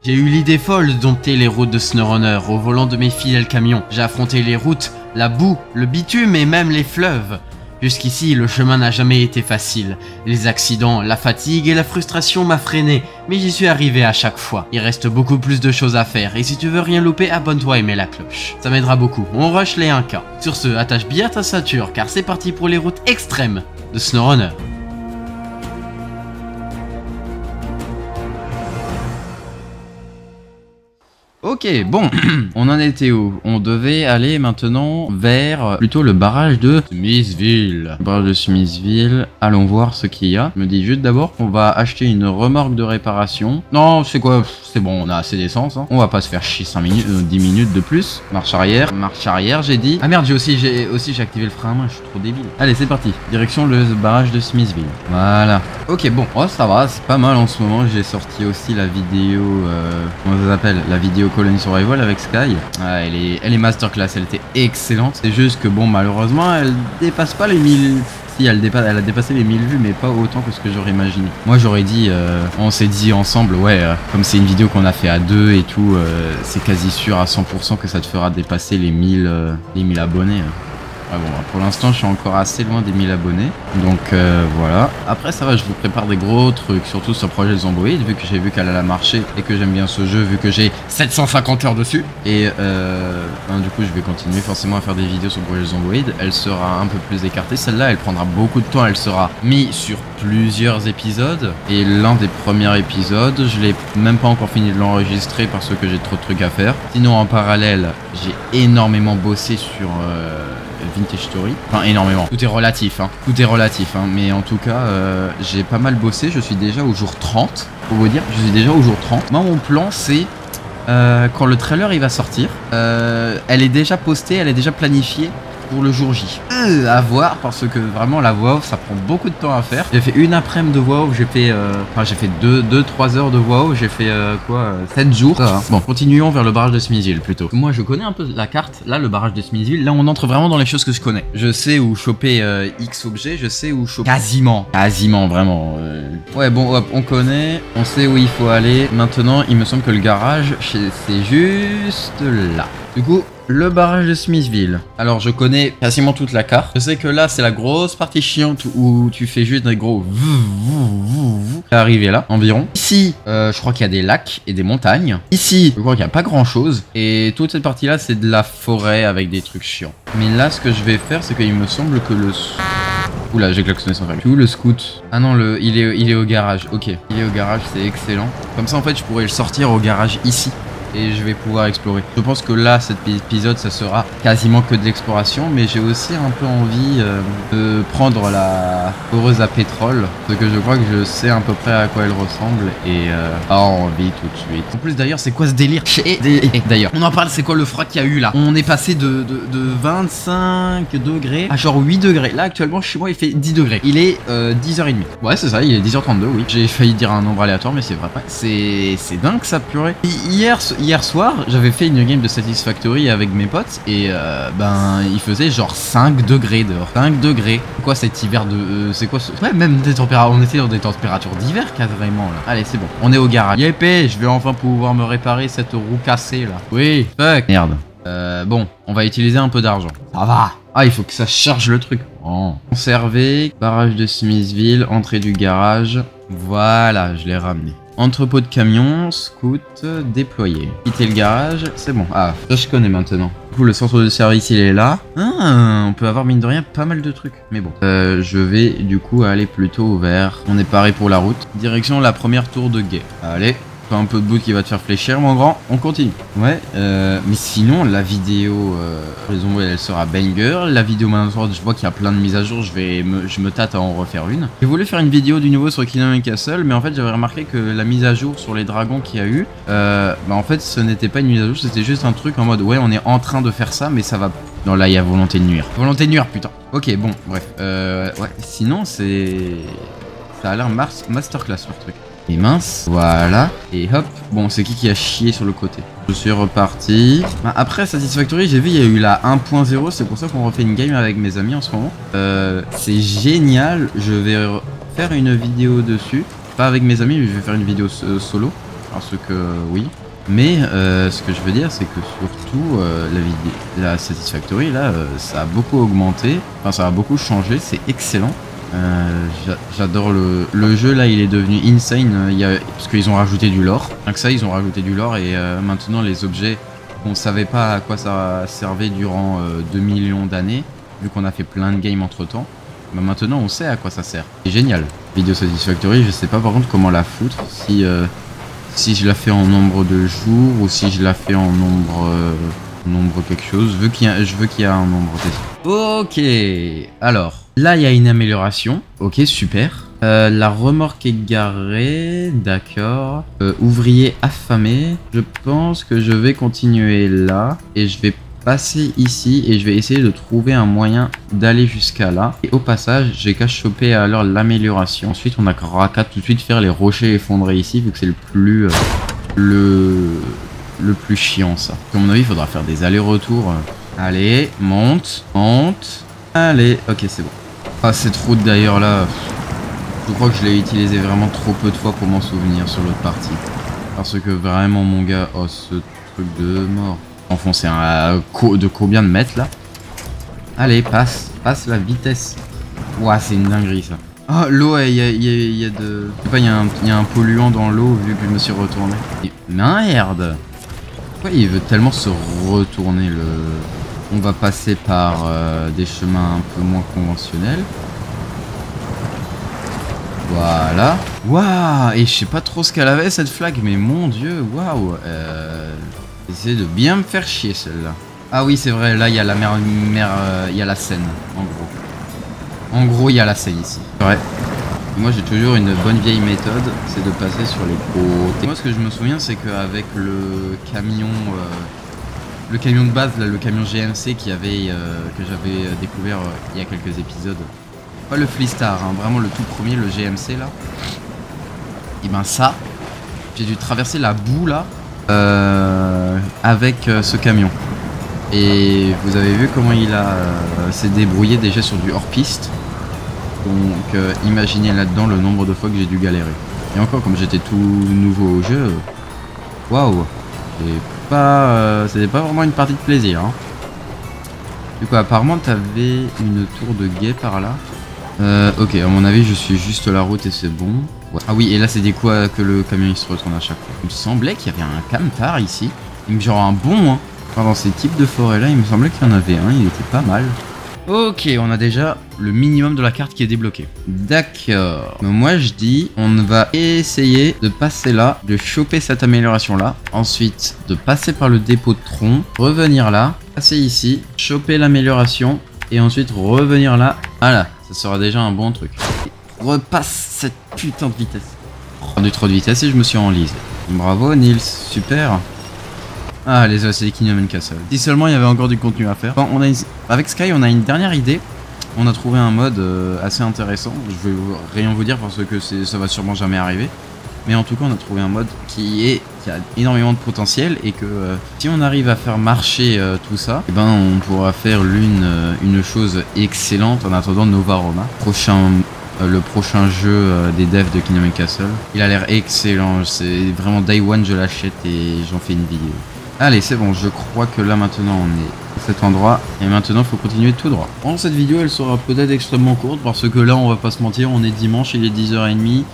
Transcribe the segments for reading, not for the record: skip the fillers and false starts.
J'ai eu l'idée folle de dompter les routes de SnowRunner au volant de mes fidèles camions. J'ai affronté les routes, la boue, le bitume et même les fleuves. Jusqu'ici, le chemin n'a jamais été facile. Les accidents, la fatigue et la frustration m'a freiné, mais j'y suis arrivé à chaque fois. Il reste beaucoup plus de choses à faire, et si tu veux rien louper, abonne-toi et mets la cloche. Ça m'aidera beaucoup. On rush les 1K. Sur ce, attache bien ta ceinture, car c'est parti pour les routes extrêmes de SnowRunner. Ok, bon, on en était où? On devait aller maintenant vers plutôt le barrage de Smithville. Le barrage de Smithville, allons voir ce qu'il y a. Je me dis juste d'abord qu'on va acheter une remorque de réparation. Non, c'est quoi? C'est bon, on a assez d'essence. Hein. On va pas se faire chier 5 minutes, 10 minutes de plus. Marche arrière, j'ai dit. Ah merde, j'ai aussi activé le frein à main, je suis trop débile. Allez, c'est parti. Direction le barrage de Smithville. Voilà. Ok, bon, oh, ça va, c'est pas mal en ce moment. J'ai sorti aussi la vidéo, comment ça s'appelle? La vidéo Colony Survival avec Sky. Ah, elle est masterclass, elle était excellente. C'est juste que bon, malheureusement, elle dépasse pas les 1000. Si, elle a dépassé les 1000 vues, mais pas autant que ce que j'aurais imaginé. Moi, j'aurais dit, on s'est dit ensemble, ouais, comme c'est une vidéo qu'on a fait à deux et tout, c'est quasi sûr à 100% que ça te fera dépasser les 1000 abonnés. Ah bon, pour l'instant, je suis encore assez loin des 1000 abonnés. Donc voilà. Après, ça va, je vous prépare des gros trucs, surtout sur Project Zomboid, vu que j'ai vu qu'elle allait marcher et que j'aime bien ce jeu, vu que j'ai 750 heures dessus. Et du coup, je vais continuer forcément à faire des vidéos sur Project Zomboid. Elle sera un peu plus écartée. Celle-là, elle prendra beaucoup de temps. Elle sera mise sur plusieurs épisodes. Et l'un des premiers épisodes, je l'ai même pas encore fini de l'enregistrer parce que j'ai trop de trucs à faire. Sinon, en parallèle, j'ai énormément bossé sur Vintage Story. Enfin, énormément. Tout est relatif, hein. Tout est relatif, hein. Mais en tout cas, j'ai pas mal bossé. Je suis déjà au jour 30. Pour vous dire, je suis déjà au jour 30. Moi, mon plan, c'est quand le trailer il va sortir, elle est déjà postée, elle est déjà planifiée pour le jour J. À voir, parce que vraiment la voix off ça prend beaucoup de temps à faire. J'ai fait une après-midi de voix off, j'ai fait 2-3 heures de voix off, j'ai fait 7 jours. Bon, continuons vers le barrage de Smithville plutôt. Moi je connais un peu la carte, là le barrage de Smithville, là on entre vraiment dans les choses que je connais. Je sais où choper X objets, je sais où choper... Quasiment vraiment. Ouais bon hop, on connaît, on sait où il faut aller. Maintenant il me semble que le garage c'est juste là. Du coup, le barrage de Smithville. Alors, je connais quasiment toute la carte. Je sais que là, c'est la grosse partie chiante où tu fais juste des gros... Arrivé là, environ. Ici, je crois qu'il y a des lacs et des montagnes. Ici, je crois qu'il n'y a pas grand-chose. Et toute cette partie-là, c'est de la forêt avec des trucs chiants. Mais là, ce que je vais faire, c'est qu'il me semble que le... Oula, j'ai klaxonné sans faire. Où le scout? Ah non, il est au garage. Ok, il est au garage, c'est excellent. Comme ça, en fait, je pourrais le sortir au garage ici. Et je vais pouvoir explorer. Je pense que là, cet épisode, ça sera quasiment que de l'exploration, mais j'ai aussi un peu envie de prendre la foreuse à pétrole, parce que je crois que je sais à peu près à quoi elle ressemble, et envie tout de suite. En plus, d'ailleurs, c'est quoi ce délire? D'ailleurs, on en parle, c'est quoi le froid qu'il y a eu là? On est passé de 25 degrés à genre 8 degrés. Là, actuellement, chez moi, il fait 10 degrés. Il est 10h30. Ouais, c'est ça, il est 10h32, oui. J'ai failli dire un nombre aléatoire, mais c'est vrai. C'est dingue ça, purée. Hier soir, j'avais fait une game de Satisfactory avec mes potes et il faisait genre 5 degrés dehors. 5 degrés. Quoi cet hiver de... c'est quoi ce... Ouais, même des températures... On était dans des températures d'hiver carrément là. Allez, c'est bon. On est au garage. Yépé, je vais enfin pouvoir me réparer cette roue cassée là. Oui, fuck. Merde. Bon, on va utiliser un peu d'argent. Ça va. Ah, il faut que ça charge le truc. Oh. Conserver. Barrage de Smithville. Entrée du garage. Voilà, je l'ai ramené. Entrepôt de camions, scout, déployé. Quitter le garage, c'est bon. Ah, ça je connais maintenant. Du coup, le centre de service, il est là. Ah, on peut avoir, mine de rien, pas mal de trucs. Mais bon, je vais du coup aller plutôt vers... On est paré pour la route. Direction la première tour de guet. Allez. Un peu de bout qui va te faire fléchir, mon grand. On continue. Ouais, mais sinon, la vidéo, les ombres, elle sera banger. La vidéo maintenant, je vois qu'il y a plein de mises à jour. Je me tâte à en refaire une. J'ai voulu faire une vidéo du nouveau sur Kingdom Castle, mais en fait, j'avais remarqué que la mise à jour sur les dragons qu'il y a eu, en fait, ce n'était pas une mise à jour, c'était juste un truc en mode, ouais, on est en train de faire ça, mais ça va... Non, là, il y a volonté de nuire. Volonté de nuire, putain. Ok, bon, bref. Ouais, sinon, c'est... Ça a l'air masterclass, leur truc. Et mince, voilà, et hop, bon c'est qui a chié sur le côté. Je suis reparti. Après Satisfactory, j'ai vu il y a eu la 1.0, c'est pour ça qu'on refait une game avec mes amis en ce moment. C'est génial, je vais faire une vidéo dessus, pas avec mes amis mais je vais faire une vidéo solo. parce que oui. Mais ce que je veux dire, c'est que surtout la Satisfactory, là, ça a beaucoup augmenté, enfin ça a beaucoup changé, c'est excellent. J'adore le jeu, là il est devenu insane, parce qu'ils ont rajouté du lore. Rien que ça, ils ont rajouté du lore et maintenant les objets, on savait pas à quoi ça servait durant 2 millions d'années, vu qu'on a fait plein de games entre temps. Bah maintenant on sait à quoi ça sert. C'est génial. Vidéo Satisfactory, je sais pas par contre comment la foutre, si je la fais en nombre de jours ou si je la fais en nombre quelque chose. Je veux qu'il y ait un nombre. Ok, alors là il y a une amélioration. Ok, super. La remorque est garée, d'accord. Ouvrier affamé. Je pense que je vais continuer là et je vais passer ici et je vais essayer de trouver un moyen d'aller jusqu'à là. Et au passage, j'ai qu'à choper alors l'amélioration. Ensuite, on a qu'à tout de suite faire les rochers effondrés ici, vu que c'est le plus chiant ça. À mon avis, il faudra faire des allers-retours. Allez, monte. Allez, ok, c'est bon. Ah, cette route d'ailleurs là, je crois que je l'ai utilisée vraiment trop peu de fois pour m'en souvenir sur l'autre partie. Parce que vraiment, mon gars, oh, ce truc de mort. Enfoncer de combien de mètres là? Allez, passe la vitesse. Ouah, c'est une dinguerie ça. Ah, l'eau, il y a de... Je sais pas, il y a un polluant dans l'eau vu que je me suis retourné. Et merde! Pourquoi il veut tellement se retourner le... On va passer par des chemins un peu moins conventionnels. Voilà. Waouh! Et je sais pas trop ce qu'elle avait cette flag, mais mon dieu, waouh! Essayez de bien me faire chier celle-là. Ah oui, c'est vrai, là il y a la il y a la Seine, en gros. En gros, il y a la Seine ici. Ouais. Moi j'ai toujours une bonne vieille méthode, c'est de passer sur les côtés. Moi ce que je me souviens, c'est qu'avec le camion de base, là, le camion GMC que j'avais découvert il y a quelques épisodes. Pas le Fleastar, hein, vraiment le tout premier, le GMC là. Et ben ça, j'ai dû traverser la boue là. Avec ce camion et vous avez vu comment il s'est débrouillé déjà sur du hors-piste, donc imaginez là-dedans le nombre de fois que j'ai dû galérer. Et encore, comme j'étais tout nouveau au jeu, waouh, c'était pas vraiment une partie de plaisir, hein. Du coup apparemment t'avais une tour de guet par là. Ok, à mon avis je suis juste la route et c'est bon. Ouais. Ah oui, et là c'est des quoi que le camion il se retourne à chaque fois. Il me semblait qu'il y avait un camtar ici. Genre un bon, hein. Enfin, dans ces types de forêts là, il me semblait qu'il y en avait un, il était pas mal. Ok, on a déjà le minimum de la carte qui est débloqué. D'accord. Moi je dis, on va essayer de passer là, de choper cette amélioration là. Ensuite, de passer par le dépôt de tronc, revenir là, passer ici, choper l'amélioration. Et ensuite revenir là. Voilà, ça sera déjà un bon truc. Repasse cette putain de vitesse. J'ai eu trop de vitesse et je me suis enlisé. Bravo Nils, super. Ah, les OCD Kingdom Castle. Si seulement il y avait encore du contenu à faire. Bon, avec Sky, on a une dernière idée. On a trouvé un mode assez intéressant. Je vais rien vous dire parce que ça va sûrement jamais arriver. Mais en tout cas, on a trouvé un mode qui a énormément de potentiel et que si on arrive à faire marcher tout ça, eh ben, on pourra faire une chose excellente en attendant Nova Roma. Le prochain jeu des devs de Kingdom Castle. Il a l'air excellent. C'est vraiment Day One, je l'achète et j'en fais une vidéo. Allez, c'est bon, je crois que là maintenant on est à cet endroit et maintenant il faut continuer tout droit. Bon, cette vidéo elle sera peut-être extrêmement courte parce que là on va pas se mentir, on est dimanche, il est 10h30.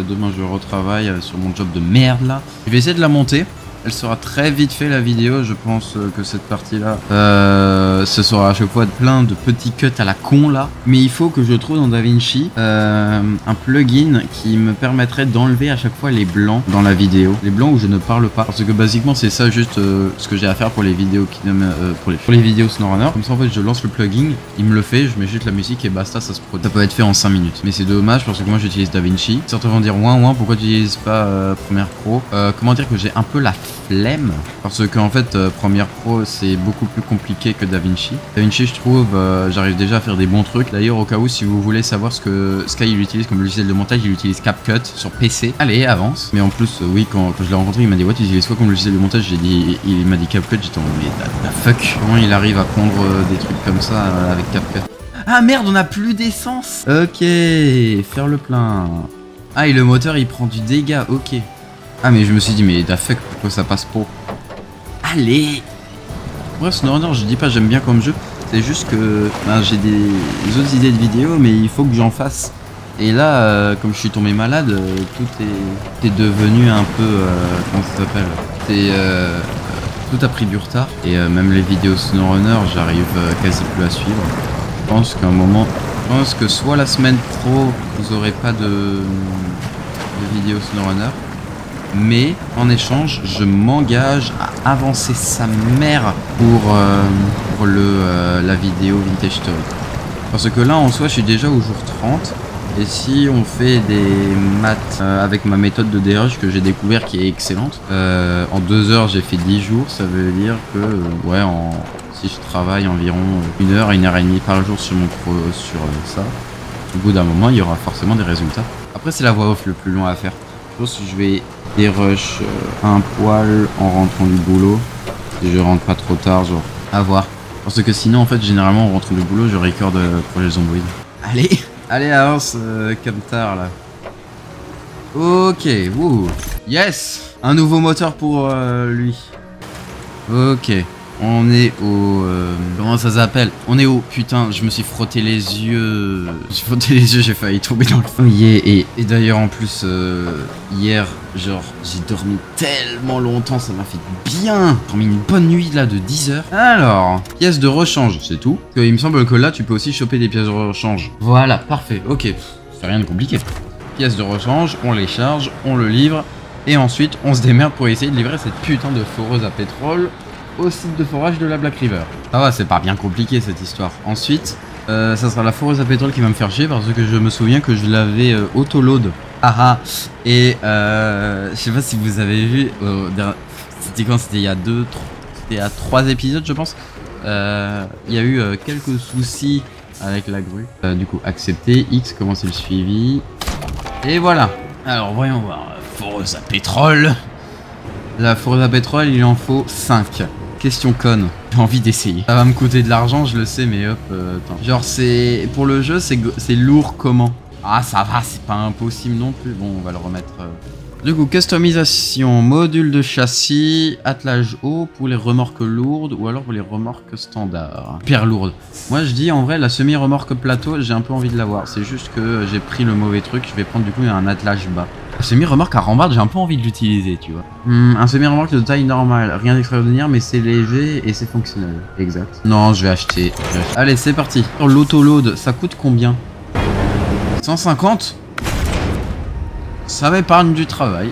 Demain je retravaille sur mon job de merde là. Je vais essayer de la monter. Elle sera très vite fait la vidéo, je pense que cette partie là ce sera à chaque fois plein de petits cuts à la con là. Mais il faut que je trouve dans DaVinci un plugin qui me permettrait d'enlever à chaque fois les blancs dans la vidéo. Les blancs où je ne parle pas. Parce que basiquement c'est ça juste ce que j'ai à faire pour les vidéos pour les vidéos SnowRunner. Comme ça en fait je lance le plugin, il me le fait, je mets juste la musique et basta, ça se produit. Ça peut être fait en 5 minutes. Mais c'est dommage parce que moi j'utilise DaVinci. Certains vont dire ouin pourquoi tu n'utilises pas Premiere Pro. Comment dire que j'ai un peu la flemme parce qu'en fait Premiere Pro c'est beaucoup plus compliqué que DaVinci. DaVinci je trouve j'arrive déjà à faire des bons trucs. D'ailleurs au cas où si vous voulez savoir ce que Sky il utilise comme logiciel de montage, il utilise CapCut sur PC. Allez avance. Mais en plus oui quand je l'ai rencontré il m'a dit ouais tu utilises quoi comme logiciel de montage, j'ai dit il m'a dit CapCut, j'étais en mais fuck comment il arrive à pondre des trucs comme ça avec CapCut. Ah merde on a plus d'essence. Ok faire le plein. Ah et le moteur il prend du dégât ok. Ah mais je me suis dit mais da fuck pourquoi ça passe pas. Allez. Ouais SnowRunner je dis pas j'aime bien comme jeu. C'est juste que ben, j'ai des autres idées de vidéos mais il faut que j'en fasse. Et là comme je suis tombé malade tout est devenu un peu comment ça s'appelle. Tout a pris du retard. Et même les vidéos SnowRunner j'arrive quasi plus à suivre. Je pense qu'à un moment. Je pense que soit la semaine pro vous aurez pas de vidéos SnowRunner. Mais en échange, je m'engage à avancer sa mère pour la vidéo Vintage Story. Parce que là, en soi, je suis déjà au jour 30. Et si on fait des maths avec ma méthode de DRH que j'ai découvert qui est excellente, en 2 heures, j'ai fait 10 jours. Ça veut dire que, si je travaille environ 1 heure, 1 heure et demie par jour sur ça, au bout d'un moment, il y aura forcément des résultats. Après, c'est la voix off le plus long à faire. Je pense que je vais des rush un poil en rentrant du boulot. Si je rentre pas trop tard, genre à voir. Parce que sinon, en fait, généralement, en rentrant du boulot, je record Projet Zomboid. Allez, avance, Camtar là. Ok, wouh. Yes, un nouveau moteur pour lui. Ok. On est au... comment ça s'appelle? On est au... Putain, je me suis frotté les yeux. J'ai failli tomber dans le feu. Et d'ailleurs, en plus, hier, genre, j'ai dormi tellement longtemps, ça m'a fait bien. J'ai dormi une bonne nuit, là, de 10 heures. Alors, pièces de rechange, c'est tout. Il me semble que là, tu peux aussi choper des pièces de rechange. Voilà, parfait, ok. C'est rien de compliqué. Pièces de rechange, on les charge, on le livre. Et ensuite, on se démerde pour essayer de livrer cette putain de foreuse à pétrole au site de forage de la Black River. Ça va, c'est pas bien compliqué cette histoire. Ensuite, ça sera la foreuse à pétrole qui va me faire chier parce que je me souviens que je l'avais auto-load. Et je sais pas si vous avez vu, c'était quand? C'était il y a 3 épisodes je pense. Il y a eu quelques soucis avec la grue. Du coup, accepté. X, commencer le suivi. Et voilà. Alors, voyons voir. Foreuse à pétrole. La foreuse à pétrole, il en faut 5. Question conne, j'ai envie d'essayer. Ça va me coûter de l'argent, je le sais, mais hop, attends. Genre, c'est... Pour le jeu, c'est lourd comment? Ah, ça va, c'est pas impossible non plus. Bon, on va le remettre... Du coup, customisation, module de châssis, attelage haut pour les remorques lourdes ou alors pour les remorques standards. Hyper lourdes. Moi, je dis, en vrai, la semi-remorque plateau, j'ai un peu envie de l'avoir. C'est juste que j'ai pris le mauvais truc, je vais prendre du coup un attelage bas. Semi-remorque à rambarde, j'ai un peu envie de l'utiliser, tu vois. Un semi-remorque de taille normale, rien d'extraordinaire, mais c'est léger et c'est fonctionnel. Exact. Non, je vais acheter. Allez, c'est parti. L'auto-load, ça coûte combien? 150? Ça m'épargne du travail.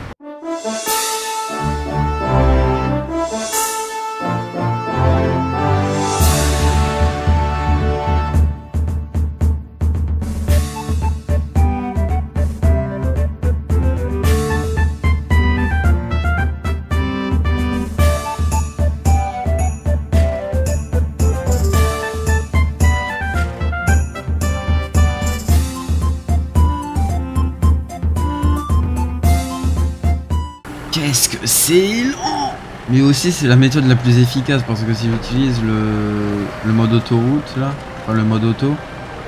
Qu'est-ce que c'est lent! Mais aussi c'est la méthode la plus efficace parce que si j'utilise le mode autoroute là, enfin le mode auto,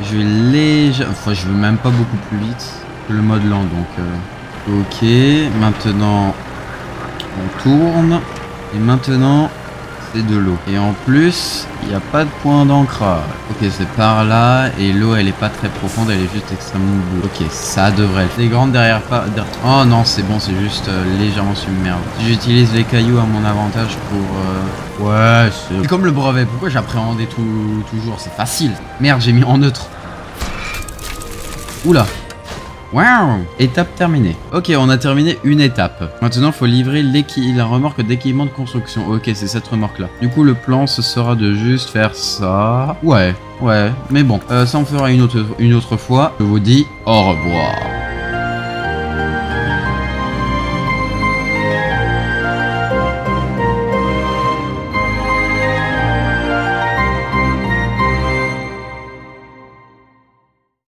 je vais légèrement, enfin je vais même pas beaucoup plus vite que le mode lent donc ok, maintenant on tourne et maintenant c'est de l'eau. Et en plus il n'y a pas de point d'ancrage. Ok, c'est par là et l'eau elle est pas très profonde, elle est juste extrêmement bleue. Ok, ça devrait être. Les grandes derrière pas. Oh non, c'est bon, c'est juste légèrement submergé. Si j'utilise les cailloux à mon avantage pour... Ouais, c'est comme le brevet. Pourquoi j'appréhendais toujours? C'est facile. Merde, j'ai mis en neutre. Oula. Wow. Étape terminée. Ok, on a terminé une étape. Maintenant, il faut livrer la remorque d'équipement de construction. Ok, c'est cette remorque-là. Du coup, le plan, ce sera de juste faire ça. Ouais, mais bon. Ça, on fera une autre fois. Je vous dis au revoir.